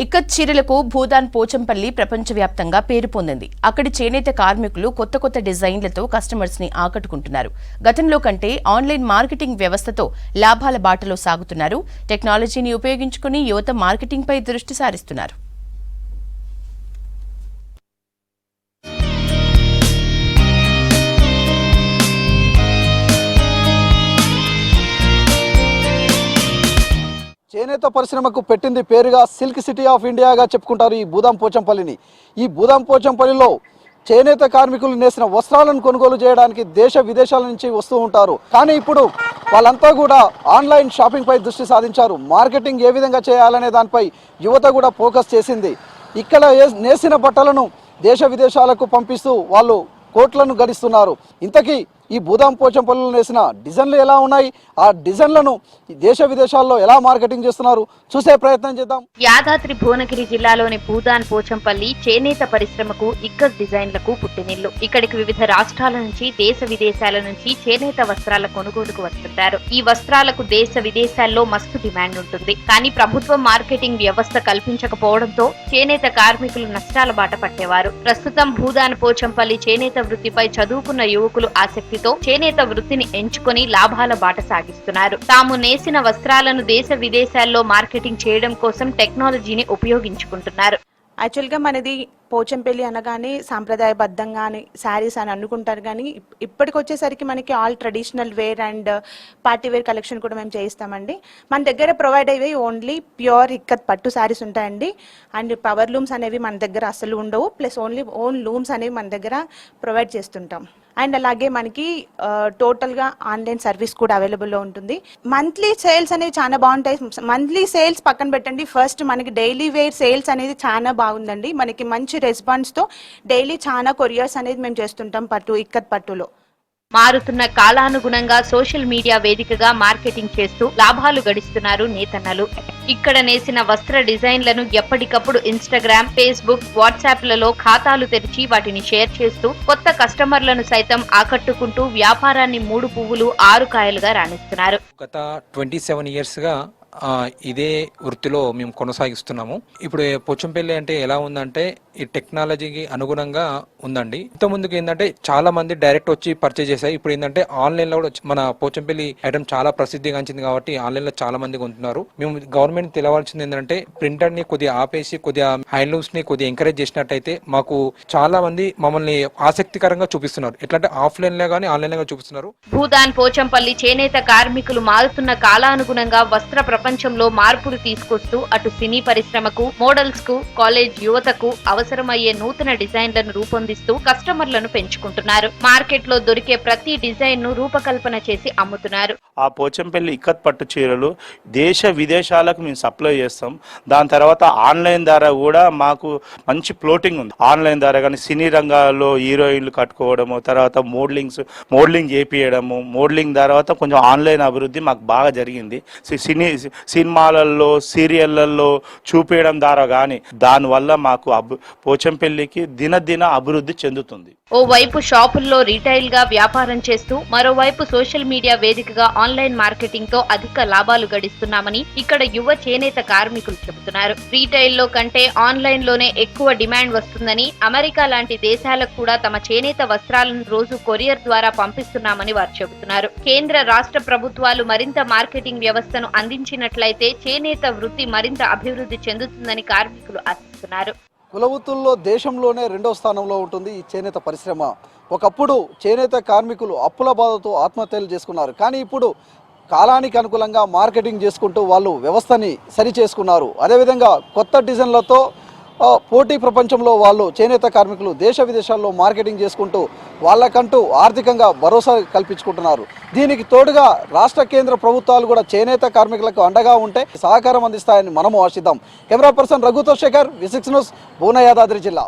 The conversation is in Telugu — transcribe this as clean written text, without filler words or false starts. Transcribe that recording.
ఇక్కత్ చీరలకు భూదాన్ పోచంపల్లి ప్రపంచవ్యాప్తంగా పేరు పొందింది. అక్కడి చేనేత కార్మికులు కొత్త కొత్త డిజైన్లతో కస్టమర్స్ ని ఆకట్టుకుంటున్నారు. గతంలో కంటే ఆన్లైన్ మార్కెటింగ్ వ్యవస్థతో లాభాల బాటలో సాగుతున్నారు. టెక్నాలజీని ఉపయోగించుకుని యువత మార్కెటింగ్ పై దృష్టి సారిస్తున్నారు. చేనేత పరిశ్రమకు పెట్టింది పేరుగా సిల్క్ సిటీ ఆఫ్ ఇండియాగా చెప్పుకుంటారు ఈ భూదాన్ పోచంపల్లిని. ఈ భూదాన్ పోచంపల్లిలో చేనేత కార్మికులు నేసిన వస్త్రాలను కొనుగోలు చేయడానికి దేశ విదేశాల నుంచి వస్తూ ఉంటారు. కానీ ఇప్పుడు వాళ్ళంతా కూడా ఆన్లైన్ షాపింగ్ పై దృష్టి సాధించారు. మార్కెటింగ్ ఏ విధంగా చేయాలనే దానిపై యువత కూడా ఫోకస్ చేసింది. ఇక్కడ నేసిన బట్టలను దేశ విదేశాలకు పంపిస్తూ వాళ్ళు కోట్లను గడిస్తున్నారు. ఇంతకీ ఈ భూదాన్ పోచంపల్లిలో నేసిన డిజైన్లు ఎలా ఉన్నాయి, ఆ డిజైన్లను దేశ విదేశాల్లో ఎలా మార్కెటింగ్ చేస్తున్నారు చూసే ప్రయత్నం చేద్దాం. యాదాద్రి భువనగిరి జిల్లాలోని భూదాన్ పోచంపల్లి చేనేత పరిశ్రమకు ఇక్కత్ డిజైన్లకు పుట్టినిల్లు. ఇక్కడికి వివిధ రాష్ట్రాల నుంచి దేశ విదేశాల నుంచి చేనేత వస్త్రాల కొనుగోలుకు వస్తుంటారు. ఈ వస్త్రాలకు దేశ విదేశాల్లో మస్తు డిమాండ్ ఉంటుంది. కానీ ప్రభుత్వం మార్కెటింగ్ వ్యవస్థ కల్పించకపోవడంతో చేనేత కార్మికులు నష్టాల బాట పట్టేవారు. ప్రస్తుతం భూదాన్ పోచంపల్లి చేనేత వృత్తిపై చదువుకున్న యువకులు ఆసక్తి చేనేత వృత్తిని ఎంచుకొని లాభాల బాట సాగిస్తున్నారు. తాము నేసిన వస్త్రాలను దేశ విదేశాల్లో మార్కెటింగ్ చేయడం కోసం టెక్నాలజీని ఉపయోగించుకుంటున్నారు. యాక్చువల్గా మనది పోచంపల్లి అనగానే సాంప్రదాయబద్ధంగానే శారీస్ అని అనుకుంటారు. కానీ ఇప్పటికి వచ్చేసరికి మనకి all traditional wear and party wear collection కూడా మేము చేయిస్తామండి. మన దగ్గర ప్రొవైడ్ అయ్యేవి ఓన్లీ ప్యూర్ ఇక్కత్ పట్టు శారీస్ ఉంటాయండి. అండ్ పవర్ లూమ్స్ అనేవి మన దగ్గర అసలు ఉండవు. ప్లస్ ఓన్ లూమ్స్ అనేవి మన దగ్గర ప్రొవైడ్ చేస్తుంటాం. అండ్ అలాగే మనకి టోటల్గా ఆన్లైన్ సర్వీస్ కూడా అవైలబుల్లో ఉంటుంది. మంత్లీ సేల్స్ అనేవి చాలా బాగుంటాయి. మంత్లీ సేల్స్ పక్కన పెట్టండి, ఫస్ట్ మనకి డైలీ వేర్ సేల్స్ అనేది చాలా బాగుందండి. మనకి మంచి రెస్పాన్స్తో డైలీ చాలా కొరియర్స్ అనేది మేము చేస్తుంటాం ఇక్కత్ పట్టులో. మారుతున్న కాలానుగుణంగా సోషల్ మీడియా వేదికగా మార్కెటింగ్ చేస్తూ లాభాలు గడిస్తున్నారు నేతన్నలు. ఇక్కడ నేసిన వస్త్ర డిజైన్లను ఎప్పటికప్పుడు ఇన్స్టాగ్రామ్, ఫేస్బుక్, వాట్సాప్లలో ఖాతాలు తెరిచి వాటిని షేర్ చేస్తూ కొత్త కస్టమర్లను సైతం ఆకట్టుకుంటూ వ్యాపారాన్ని 3 పువ్వులు 6 కాయలుగా రాణిస్తున్నారు. గత 27 years గా ఇదే వృత్తిలో మేము కొనసాగిస్తున్నాము. ఇప్పుడు పోచంపల్లి అంటే ఎలా ఉందంటే ఈ టెక్నాలజీకి అనుగుణంగా ఉందండి. ఇంత ముందుకు ఏంటంటే చాలా మంది డైరెక్ట్ వచ్చి పర్చేజ్ చేశారు. ఇప్పుడు ఏంటంటే ఆన్లైన్ లో కూడా మన పోచంపల్లి ఐటమ్ చాలా ప్రసిద్ధిగాంచింది కాబట్టి ఆన్లైన్ లో చాలా మంది కొంటున్నారు. మేము గవర్నమెంట్ తెలవాల్సింది ఏంటంటే ప్రింటర్ ని కొద్దిగా ఆపేసి కొద్దిగా హ్యాండ్లూమ్స్ ని కొద్దిగా ఎంకరేజ్ చేసినట్టయితే మాకు చాలా మంది మమ్మల్ని ఆసక్తికరంగా చూపిస్తున్నారు. ఎట్లంటే ఆఫ్లైన్ లో గానీ ఆన్లైన్ లో చూపిస్తున్నారు. భూదాన్ పోచంపల్లి చేనేత కార్మికులు మారుతున్న కాలానుగుణంగా వస్త్ర ప్రపంచంలో మార్పులు తీసుకొస్తూ అటు సినీ పరిశ్రమకు, మోడల్స్ కు, కాలేజ్ యువతకు అవసరమయ్యే నూతన డిజైన్లను రూపొందిస్తూ కస్టమర్లను పెంచుకుంటున్నారు. మార్కెట్ లో దొరికే ప్రతి డిజైన్ ను రూపకల్పన చేసి అమ్ముతున్నారు. ఆ పోచంపల్లి ఇక్కత్ పట్టు చీరలు దేశ విదేశాలకు మేము సప్లై చేస్తాం. దాని తర్వాత ఆన్లైన్ ద్వారా కూడా మాకు మంచి ఫ్లోటింగ్ ఉంది. ఆన్లైన్ ద్వారా కానీ సినీ రంగాల్లో హీరోయిన్లు కట్టుకోవడము, తర్వాత మోడలింగ్ చేపియడము, మోడలింగ్ తర్వాత కొంచెం ఆన్లైన్ అభివృద్ధి మాకు బాగా జరిగింది. సినిమాలలో, సీరియళ్లలో చూపించడం ద్వారా కానీ దానివల్ల మాకు పోచంపల్లికి దినదిన అభివృద్ధి చెందుతుంది. ఓవైపు షాపుల్లో రీటైల్ గా వ్యాపారం చేస్తూ మరోవైపు సోషల్ మీడియా వేదికగా ఆన్లైన్ మార్కెటింగ్ తో అధిక లాభాలు గడిస్తున్నామని ఇక్కడ యువ చేనేత కార్మికులు చెబుతున్నారు. రీటైల్ లో కంటే ఆన్లైన్ లోనే ఎక్కువ డిమాండ్ వస్తుందని, అమెరికా లాంటి దేశాలకు కూడా తమ చేనేత వస్త్రాలను రోజు కొరియర్ ద్వారా పంపిస్తున్నామని వారు చెబుతున్నారు. కేంద్ర రాష్ట్ర ప్రభుత్వాలు మరింత మార్కెటింగ్ వ్యవస్థను అందించినట్లయితే చేనేత వృత్తి మరింత అభివృద్ధి చెందుతుందని కార్మికులు ఆశిస్తున్నారు. కులవృత్తుల్లో దేశంలోనే 2వ స్థానంలో ఉంటుంది ఈ చేనేత పరిశ్రమ. ఒకప్పుడు చేనేత కార్మికులు అప్పుల బాధతో ఆత్మహత్యలు చేసుకున్నారు. కానీ ఇప్పుడు కాలానికి అనుకూలంగా మార్కెటింగ్ చేసుకుంటూ వాళ్ళు వ్యవస్థని సరి చేసుకున్నారు. అదేవిధంగా కొత్త డిజైన్లతో పోటీ ప్రపంచంలో వాళ్ళు చేనేత కార్మికులు దేశ విదేశాల్లో మార్కెటింగ్ చేసుకుంటూ వాళ్ళకంటూ ఆర్థికంగా భరోసా కల్పించుకుంటున్నారు. దీనికి తోడుగా రాష్ట్ర కేంద్ర ప్రభుత్వాలు కూడా చేనేత కార్మికులకు అండగా ఉంటే సహకారం అందిస్తాయని మనము ఆశిద్దాం. కెమెరా పర్సన్ రఘుతో శేఖర్, V6 న్యూస్, భువన, యాదాద్రి జిల్లా.